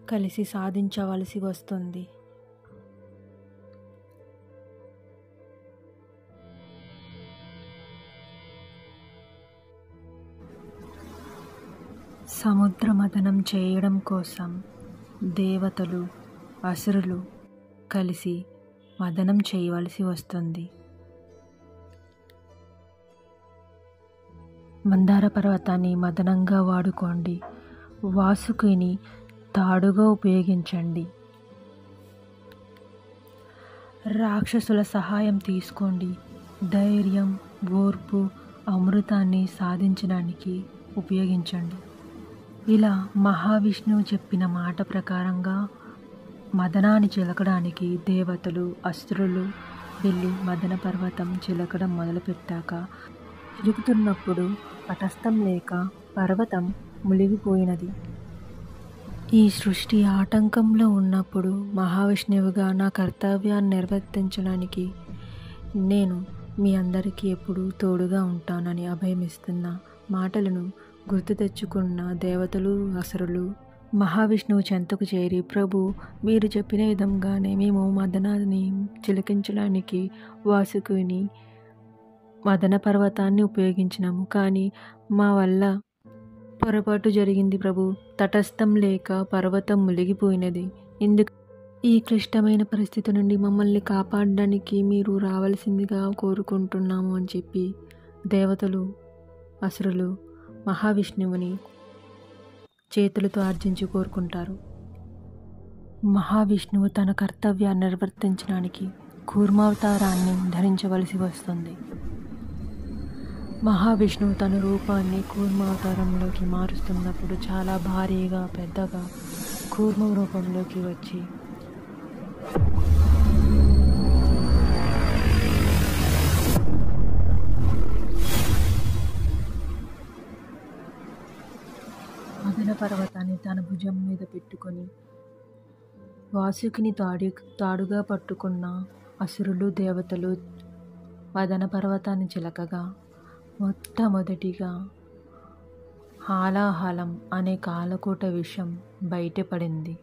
కలిసి సాధించవలసి వస్తుంది. సముద్ర మథనం చేయడం కోసం దేవతలు, అసురులు కలిసి మథనం చేయవలసి వస్తుంది. మందార పర్వతాన్ని మథనంగా వాడుకోండి. వాసుకిని తాడుగా ఉపయోగించండి. రాక్షసుల సహాయం తీసుకోండి. ధైర్యం, ఓర్పు, అమృతాన్ని సాధించడానికి ఉపయోగించండి. ఇలా మహావిష్ణువు చెప్పిన మాట ప్రకారంగా మదనాన్ని చిలకడానికి దేవతలు, అసురులు వెళ్ళి మదన పర్వతం చిలకడం మొదలుపెట్టాక చిలుకుతున్నప్పుడు తటస్థం లేక పర్వతం మునిగిపోయినది. ఈ సృష్టి ఆటంకంలో ఉన్నప్పుడు మహావిష్ణువుగా నా కర్తవ్యాన్ని నిర్వర్తించడానికి నేను మీ అందరికీ ఎప్పుడూ తోడుగా ఉంటానని అభయమిస్తున్న మాటలను గుర్తు తెచ్చుకున్న దేవతలు, అసురులు మహావిష్ణువు చెంతకు చేరి, ప్రభు, మీరు చెప్పిన విధంగానే మేము మదనాన్ని చిలికించడానికి వాసుకిని మదన పర్వతాన్ని ఉపయోగించినాము. కానీ మా వల్ల పొరపాటు జరిగింది ప్రభు. తటస్థం లేక పర్వతం మునిగిపోయినది. ఇందుకు ఈ క్లిష్టమైన పరిస్థితి నుండి మమ్మల్ని కాపాడడానికి మీరు రావాల్సిందిగా కోరుకుంటున్నాము అని చెప్పి దేవతలు, అసురులు మహావిష్ణువుని చేతులతో ఆర్జించి కోరుకుంటారు. మహావిష్ణువు తన కర్తవ్యాన్ని నిర్వర్తించడానికి కూర్మావతారాన్ని ధరించవలసి వస్తుంది. మహావిష్ణువు తన రూపాన్ని కూర్మావతారంలోకి మారుస్తున్నప్పుడు చాలా భారీగా, పెద్దగా కూర్మ రూపంలోకి వచ్చి మదన పర్వతాన్ని తన భుజం మీద పెట్టుకొని వాసుకిని తాడుగా పట్టుకున్న అసురులు, దేవతలు మదన పర్వతాన్ని చిలకగా మొట్టమొదటిగా హాలాహలం అనే కాలకూట విషం బయటపడింది.